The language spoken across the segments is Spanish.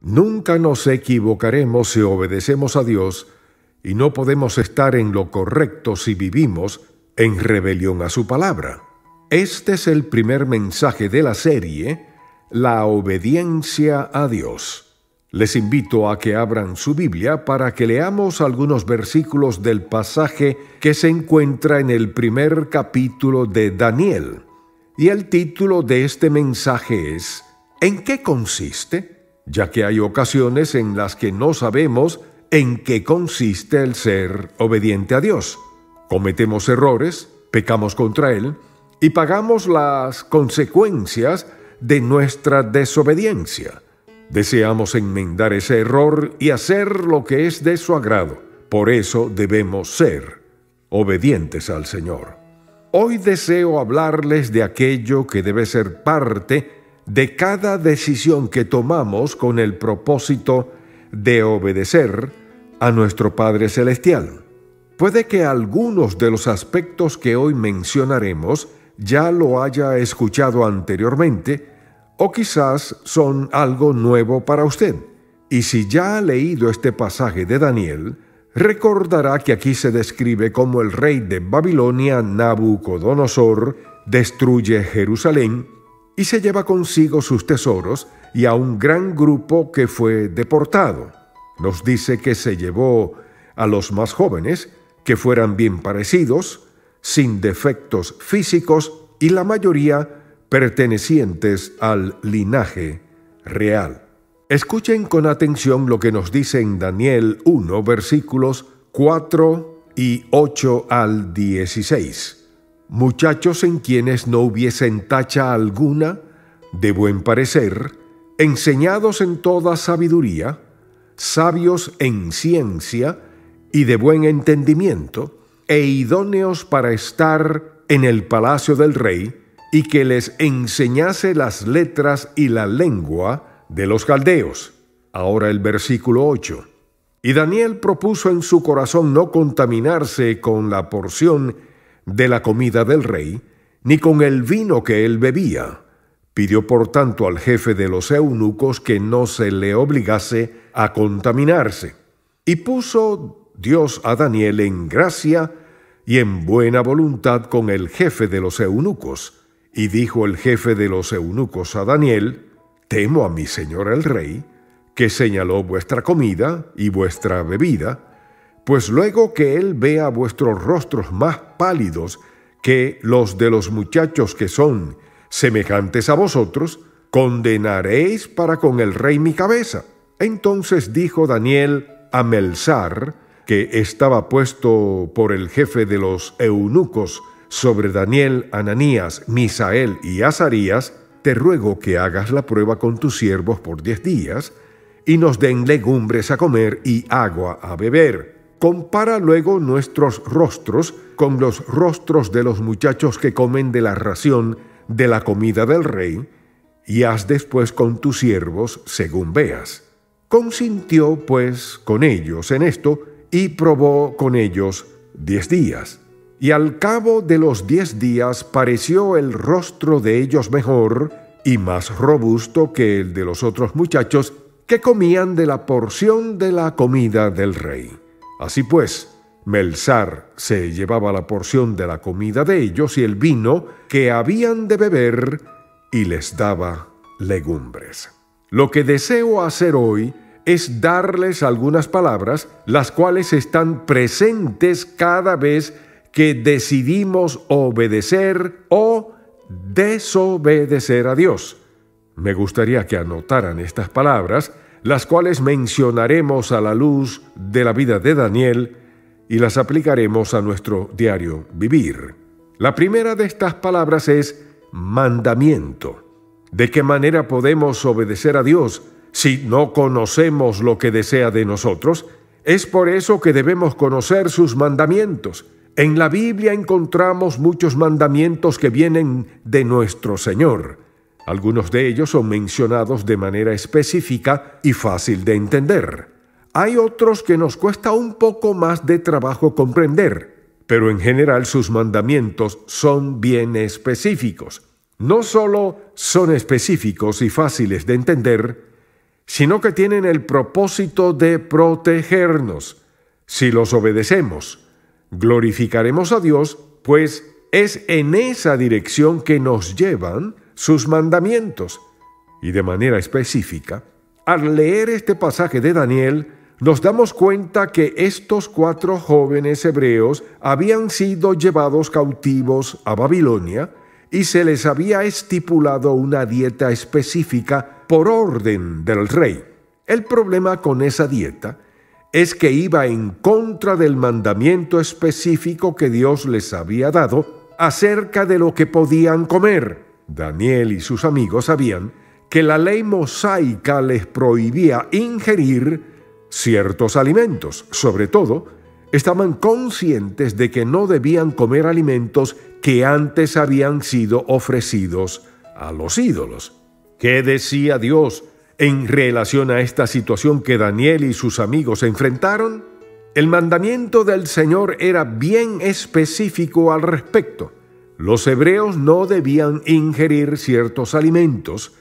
Nunca nos equivocaremos si obedecemos a Dios y no podemos estar en lo correcto si vivimos en rebelión a su palabra. Este es el primer mensaje de la serie, la obediencia a Dios. Les invito a que abran su Biblia para que leamos algunos versículos del pasaje que se encuentra en el primer capítulo de Daniel. Y el título de este mensaje es ¿En qué consiste? Ya que hay ocasiones en las que no sabemos en qué consiste el ser obediente a Dios. Cometemos errores, pecamos contra Él y pagamos las consecuencias de nuestra desobediencia. Deseamos enmendar ese error y hacer lo que es de su agrado. Por eso debemos ser obedientes al Señor. Hoy deseo hablarles de aquello que debe ser parte de cada decisión que tomamos con el propósito de obedecer a nuestro Padre Celestial. Puede que algunos de los aspectos que hoy mencionaremos ya lo haya escuchado anteriormente, o quizás son algo nuevo para usted. Y si ya ha leído este pasaje de Daniel, recordará que aquí se describe cómo el rey de Babilonia, Nabucodonosor, destruye Jerusalén y se lleva consigo sus tesoros y a un gran grupo que fue deportado. Nos dice que se llevó a los más jóvenes, que fueran bien parecidos, sin defectos físicos y la mayoría pertenecientes al linaje real. Escuchen con atención lo que nos dice en Daniel 1, versículos 4 y 8 al 16. Muchachos en quienes no hubiesen tacha alguna, de buen parecer, enseñados en toda sabiduría, sabios en ciencia y de buen entendimiento, e idóneos para estar en el palacio del rey, y que les enseñase las letras y la lengua de los caldeos. Ahora el versículo 8. Y Daniel propuso en su corazón no contaminarse con la porción de la comida del rey, ni con el vino que él bebía. Pidió por tanto al jefe de los eunucos que no se le obligase a contaminarse. Y puso Dios a Daniel en gracia y en buena voluntad con el jefe de los eunucos. Y dijo el jefe de los eunucos a Daniel: temo a mi señor el rey, que señaló vuestra comida y vuestra bebida, pues luego que él vea vuestros rostros más pálidos que los de los muchachos que son semejantes a vosotros, condenaréis para con el rey mi cabeza. Entonces dijo Daniel a Melsar, que estaba puesto por el jefe de los eunucos sobre Daniel, Ananías, Misael y Azarías: te ruego que hagas la prueba con tus siervos por 10 días, y nos den legumbres a comer y agua a beber. Compara luego nuestros rostros con los rostros de los muchachos que comen de la ración de la comida del rey, y haz después con tus siervos según veas. Consintió pues con ellos en esto, y probó con ellos 10 días. Y al cabo de los 10 días pareció el rostro de ellos mejor y más robusto que el de los otros muchachos que comían de la porción de la comida del rey. Así pues, Melsar se llevaba la porción de la comida de ellos y el vino que habían de beber, y les daba legumbres. Lo que deseo hacer hoy es darles algunas palabras, las cuales están presentes cada vez que decidimos obedecer o desobedecer a Dios. Me gustaría que anotaran estas palabras, las cuales mencionaremos a la luz de la vida de Daniel y las aplicaremos a nuestro diario vivir. La primera de estas palabras es mandamiento. ¿De qué manera podemos obedecer a Dios si no conocemos lo que desea de nosotros? Es por eso que debemos conocer sus mandamientos. En la Biblia encontramos muchos mandamientos que vienen de nuestro Señor. Algunos de ellos son mencionados de manera específica y fácil de entender. Hay otros que nos cuesta un poco más de trabajo comprender, pero en general sus mandamientos son bien específicos. No solo son específicos y fáciles de entender, sino que tienen el propósito de protegernos. Si los obedecemos, glorificaremos a Dios, pues es en esa dirección que nos llevan sus mandamientos. Y de manera específica, al leer este pasaje de Daniel, nos damos cuenta que estos 4 jóvenes hebreos habían sido llevados cautivos a Babilonia y se les había estipulado una dieta específica por orden del rey. El problema con esa dieta es que iba en contra del mandamiento específico que Dios les había dado acerca de lo que podían comer. Daniel y sus amigos sabían que la ley mosaica les prohibía ingerir ciertos alimentos. Sobre todo, estaban conscientes de que no debían comer alimentos que antes habían sido ofrecidos a los ídolos. ¿Qué decía Dios en relación a esta situación que Daniel y sus amigos enfrentaron? El mandamiento del Señor era bien específico al respecto. Los hebreos no debían ingerir ciertos alimentos.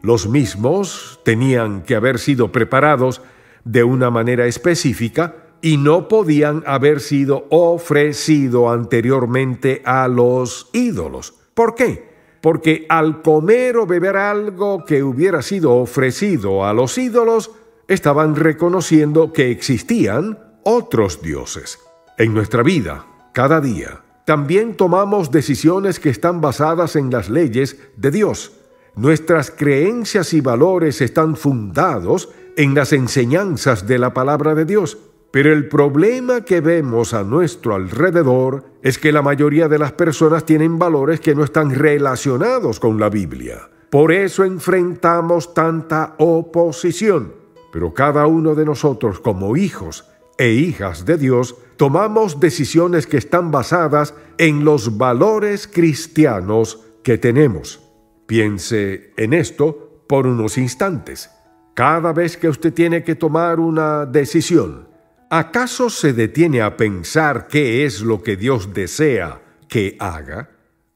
Los mismos tenían que haber sido preparados de una manera específica y no podían haber sido ofrecidos anteriormente a los ídolos. ¿Por qué? Porque al comer o beber algo que hubiera sido ofrecido a los ídolos, estaban reconociendo que existían otros dioses. En nuestra vida, cada día, también tomamos decisiones que están basadas en las leyes de Dios. Nuestras creencias y valores están fundados en las enseñanzas de la palabra de Dios. Pero el problema que vemos a nuestro alrededor es que la mayoría de las personas tienen valores que no están relacionados con la Biblia. Por eso enfrentamos tanta oposición. Pero cada uno de nosotros, como hijos e hijas de Dios, tomamos decisiones que están basadas en los valores cristianos que tenemos. Piense en esto por unos instantes. Cada vez que usted tiene que tomar una decisión, ¿acaso se detiene a pensar qué es lo que Dios desea que haga?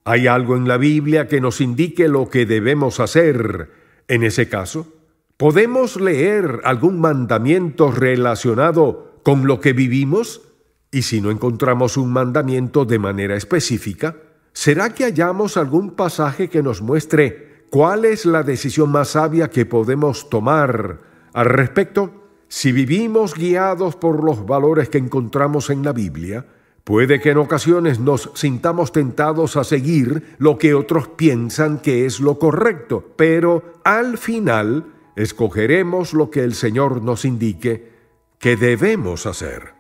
¿Hay algo en la Biblia que nos indique lo que debemos hacer en ese caso? ¿Podemos leer algún mandamiento relacionado con lo que vivimos? Y si no encontramos un mandamiento de manera específica, ¿será que hallamos algún pasaje que nos muestre cuál es la decisión más sabia que podemos tomar al respecto? Si vivimos guiados por los valores que encontramos en la Biblia, puede que en ocasiones nos sintamos tentados a seguir lo que otros piensan que es lo correcto, pero al final escogeremos lo que el Señor nos indique que debemos hacer.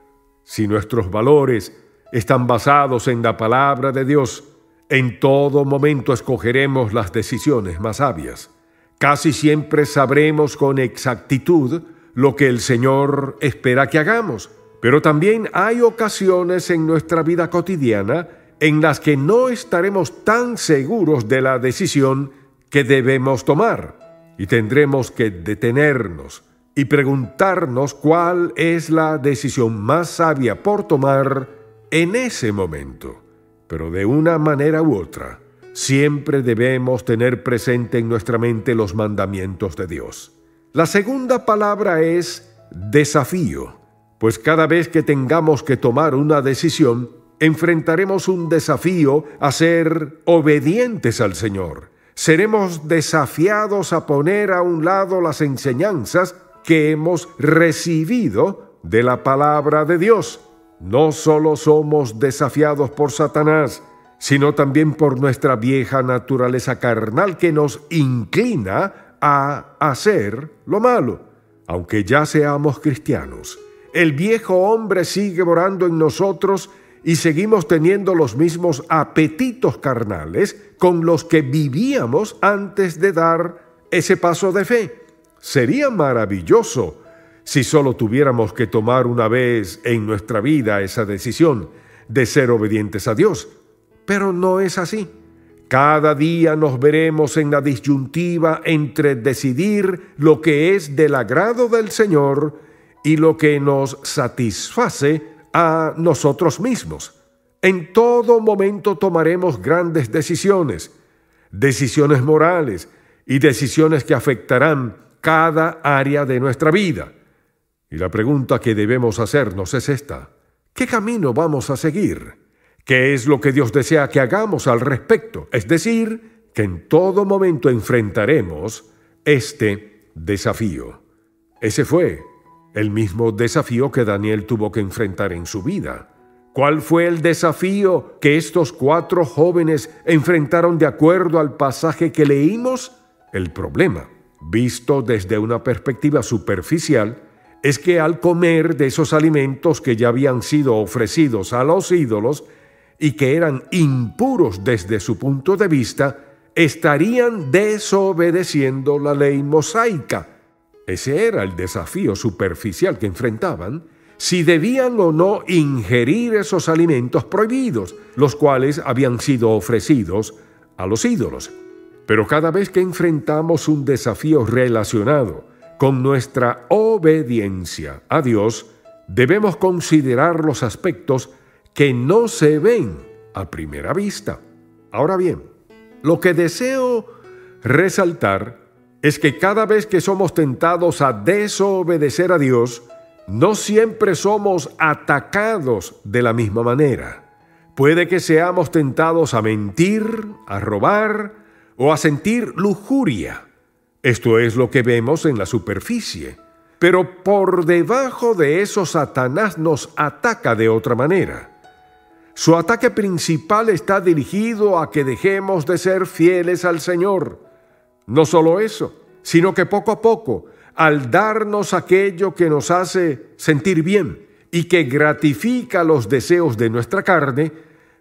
Si nuestros valores están basados en la palabra de Dios, en todo momento escogeremos las decisiones más sabias. Casi siempre sabremos con exactitud lo que el Señor espera que hagamos. Pero también hay ocasiones en nuestra vida cotidiana en las que no estaremos tan seguros de la decisión que debemos tomar y tendremos que detenernos y preguntarnos cuál es la decisión más sabia por tomar en ese momento. Pero de una manera u otra, siempre debemos tener presente en nuestra mente los mandamientos de Dios. La segunda palabra es desafío, pues cada vez que tengamos que tomar una decisión, enfrentaremos un desafío a ser obedientes al Señor. Seremos desafiados a poner a un lado las enseñanzas que hemos recibido de la palabra de Dios. No solo somos desafiados por Satanás, sino también por nuestra vieja naturaleza carnal que nos inclina a hacer lo malo. Aunque ya seamos cristianos, el viejo hombre sigue morando en nosotros y seguimos teniendo los mismos apetitos carnales con los que vivíamos antes de dar ese paso de fe. Sería maravilloso si solo tuviéramos que tomar una vez en nuestra vida esa decisión de ser obedientes a Dios, pero no es así. Cada día nos veremos en la disyuntiva entre decidir lo que es del agrado del Señor y lo que nos satisface a nosotros mismos. En todo momento tomaremos grandes decisiones morales y decisiones que afectarán cada área de nuestra vida. Y la pregunta que debemos hacernos es esta: ¿qué camino vamos a seguir? ¿Qué es lo que Dios desea que hagamos al respecto? Es decir, que en todo momento enfrentaremos este desafío. Ese fue el mismo desafío que Daniel tuvo que enfrentar en su vida. ¿Cuál fue el desafío que estos 4 jóvenes enfrentaron de acuerdo al pasaje que leímos? El problema, visto desde una perspectiva superficial, es que al comer de esos alimentos que ya habían sido ofrecidos a los ídolos y que eran impuros desde su punto de vista, estarían desobedeciendo la ley mosaica. Ese era el desafío superficial que enfrentaban, si debían o no ingerir esos alimentos prohibidos, los cuales habían sido ofrecidos a los ídolos. Pero cada vez que enfrentamos un desafío relacionado con nuestra obediencia a Dios, debemos considerar los aspectos que no se ven a primera vista. Ahora bien, lo que deseo resaltar es que cada vez que somos tentados a desobedecer a Dios, no siempre somos atacados de la misma manera. Puede que seamos tentados a mentir, a robar o a sentir lujuria. Esto es lo que vemos en la superficie. Pero por debajo de eso, Satanás nos ataca de otra manera. Su ataque principal está dirigido a que dejemos de ser fieles al Señor. No solo eso, sino que poco a poco, al darnos aquello que nos hace sentir bien y que gratifica los deseos de nuestra carne,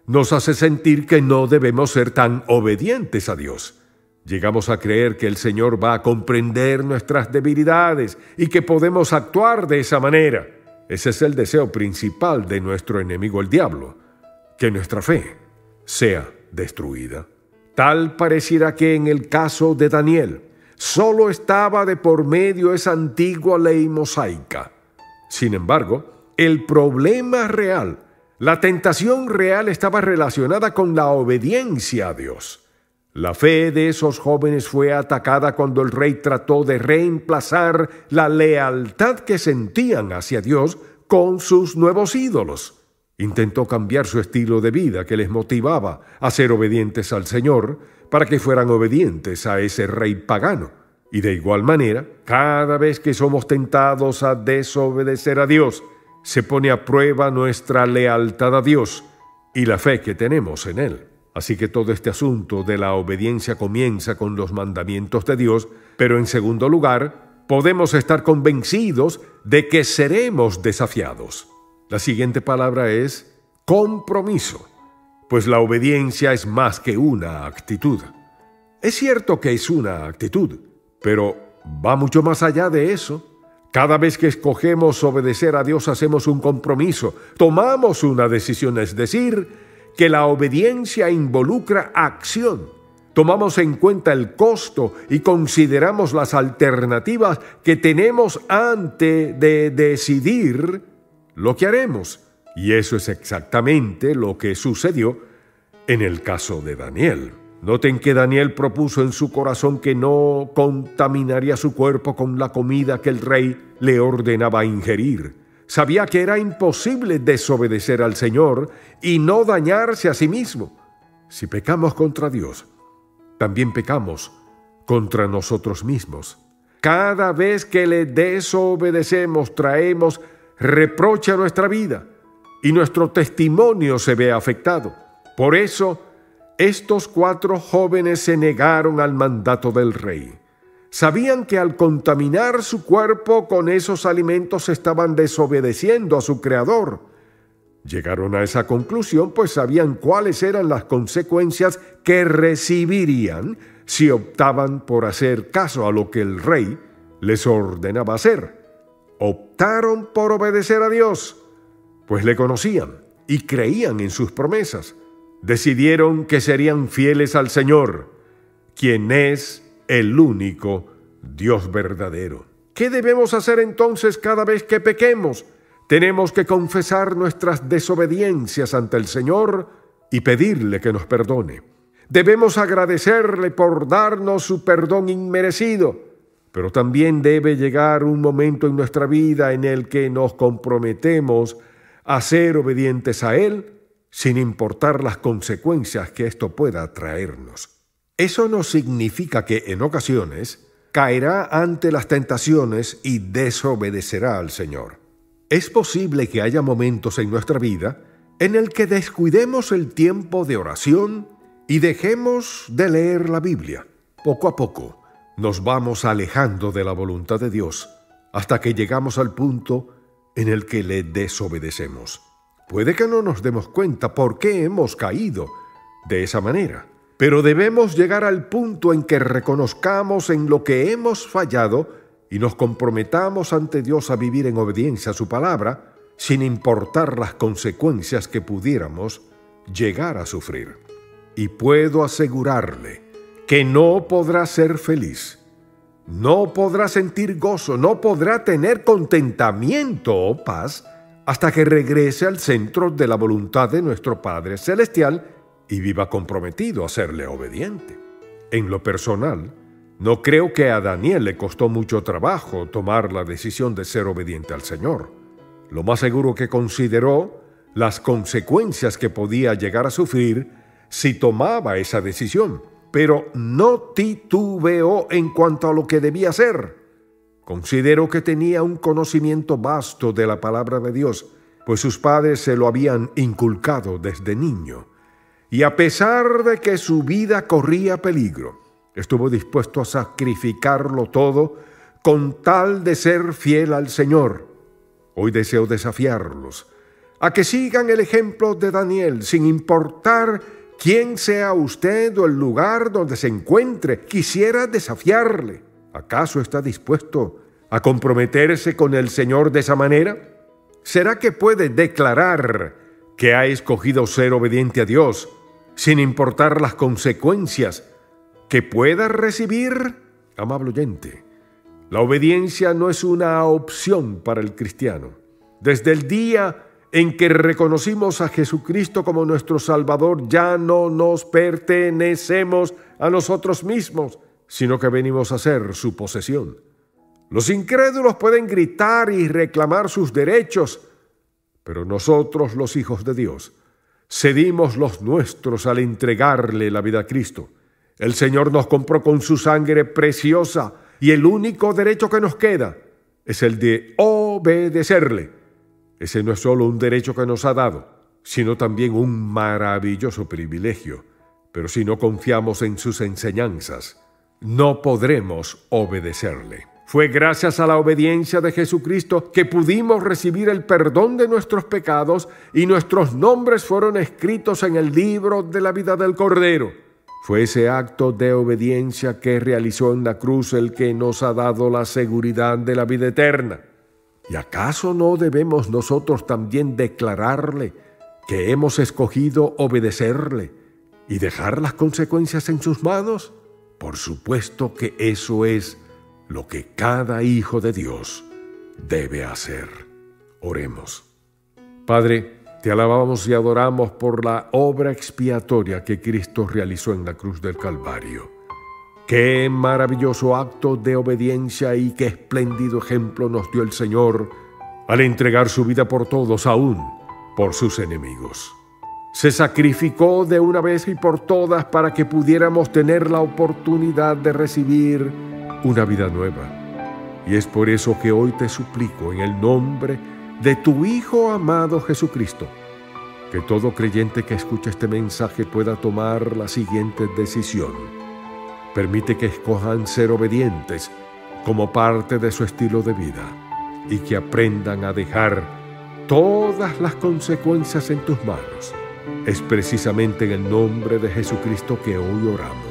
nos hace sentir que no debemos ser tan obedientes a Dios. Llegamos a creer que el Señor va a comprender nuestras debilidades y que podemos actuar de esa manera. Ese es el deseo principal de nuestro enemigo, el diablo, que nuestra fe sea destruida. Tal pareciera que en el caso de Daniel, solo estaba de por medio esa antigua ley mosaica. Sin embargo, el problema real, la tentación real estaba relacionada con la obediencia a Dios. La fe de esos jóvenes fue atacada cuando el rey trató de reemplazar la lealtad que sentían hacia Dios con sus nuevos ídolos. Intentó cambiar su estilo de vida que les motivaba a ser obedientes al Señor para que fueran obedientes a ese rey pagano. Y de igual manera, cada vez que somos tentados a desobedecer a Dios, se pone a prueba nuestra lealtad a Dios y la fe que tenemos en Él. Así que todo este asunto de la obediencia comienza con los mandamientos de Dios, pero en segundo lugar, podemos estar convencidos de que seremos desafiados. La siguiente palabra es compromiso, pues la obediencia es más que una actitud. Es cierto que es una actitud, pero va mucho más allá de eso. Cada vez que escogemos obedecer a Dios hacemos un compromiso, tomamos una decisión, es decir, que la obediencia involucra acción. Tomamos en cuenta el costo y consideramos las alternativas que tenemos antes de decidir lo que haremos. Y eso es exactamente lo que sucedió en el caso de Daniel. Noten que Daniel propuso en su corazón que no contaminaría su cuerpo con la comida que el rey le ordenaba ingerir. Sabía que era imposible desobedecer al Señor y no dañarse a sí mismo. Si pecamos contra Dios, también pecamos contra nosotros mismos. Cada vez que le desobedecemos, traemos reproche a nuestra vida y nuestro testimonio se ve afectado. Por eso, estos 4 jóvenes se negaron al mandato del rey. Sabían que al contaminar su cuerpo con esos alimentos estaban desobedeciendo a su Creador. Llegaron a esa conclusión, pues sabían cuáles eran las consecuencias que recibirían si optaban por hacer caso a lo que el rey les ordenaba hacer. Optaron por obedecer a Dios, pues le conocían y creían en sus promesas. Decidieron que serían fieles al Señor, quien es el único Dios verdadero. ¿Qué debemos hacer entonces cada vez que pequemos? Tenemos que confesar nuestras desobediencias ante el Señor y pedirle que nos perdone. Debemos agradecerle por darnos su perdón inmerecido, Pero también debe llegar un momento en nuestra vida en el que nos comprometemos a ser obedientes a Él, sin importar las consecuencias que esto pueda traernos. Eso no significa que en ocasiones caerá ante las tentaciones y desobedecerá al Señor. Es posible que haya momentos en nuestra vida en el que descuidemos el tiempo de oración y dejemos de leer la Biblia. Poco a poco nos vamos alejando de la voluntad de Dios hasta que llegamos al punto en el que le desobedecemos. Puede que no nos demos cuenta por qué hemos caído de esa manera, pero debemos llegar al punto en que reconozcamos en lo que hemos fallado y nos comprometamos ante Dios a vivir en obediencia a su palabra, sin importar las consecuencias que pudiéramos llegar a sufrir. Y puedo asegurarle que no podrá ser feliz, no podrá sentir gozo, no podrá tener contentamiento o paz hasta que regrese al centro de la voluntad de nuestro Padre Celestial y viva comprometido a serle obediente. En lo personal, no creo que a Daniel le costó mucho trabajo tomar la decisión de ser obediente al Señor. Lo más seguro que consideró las consecuencias que podía llegar a sufrir si tomaba esa decisión, pero no titubeó en cuanto a lo que debía hacer. Considero que tenía un conocimiento vasto de la palabra de Dios, pues sus padres se lo habían inculcado desde niño. Y a pesar de que su vida corría peligro, estuvo dispuesto a sacrificarlo todo con tal de ser fiel al Señor. Hoy deseo desafiarlos a que sigan el ejemplo de Daniel, sin importar quién sea usted o el lugar donde se encuentre. Quisiera desafiarle. ¿Acaso está dispuesto a comprometerse con el Señor de esa manera? ¿Será que puede declarar que ha escogido ser obediente a Dios sin importar las consecuencias que pueda recibir? Amable oyente, la obediencia no es una opción para el cristiano. Desde el día en que reconocimos a Jesucristo como nuestro Salvador, ya no nos pertenecemos a nosotros mismos, sino que venimos a ser su posesión. Los incrédulos pueden gritar y reclamar sus derechos, pero nosotros, los hijos de Dios, cedimos los nuestros al entregarle la vida a Cristo. El Señor nos compró con su sangre preciosa y el único derecho que nos queda es el de obedecerle. Ese no es solo un derecho que nos ha dado, sino también un maravilloso privilegio. Pero si no confiamos en sus enseñanzas, no podremos obedecerle. Fue gracias a la obediencia de Jesucristo que pudimos recibir el perdón de nuestros pecados y nuestros nombres fueron escritos en el libro de la vida del Cordero. Fue ese acto de obediencia que realizó en la cruz el que nos ha dado la seguridad de la vida eterna. ¿Y acaso no debemos nosotros también declararle que hemos escogido obedecerle y dejar las consecuencias en sus manos? Por supuesto que eso es lo que cada hijo de Dios debe hacer. Oremos. Padre, te alabamos y adoramos por la obra expiatoria que Cristo realizó en la cruz del Calvario. Qué maravilloso acto de obediencia y qué espléndido ejemplo nos dio el Señor al entregar su vida por todos, aún por sus enemigos. Se sacrificó de una vez y por todas para que pudiéramos tener la oportunidad de recibir una vida nueva. Y es por eso que hoy te suplico en el nombre de tu Hijo amado Jesucristo, que todo creyente que escuche este mensaje pueda tomar la siguiente decisión. Permite que escojan ser obedientes como parte de su estilo de vida y que aprendan a dejar todas las consecuencias en tus manos. Es precisamente en el nombre de Jesucristo que hoy oramos.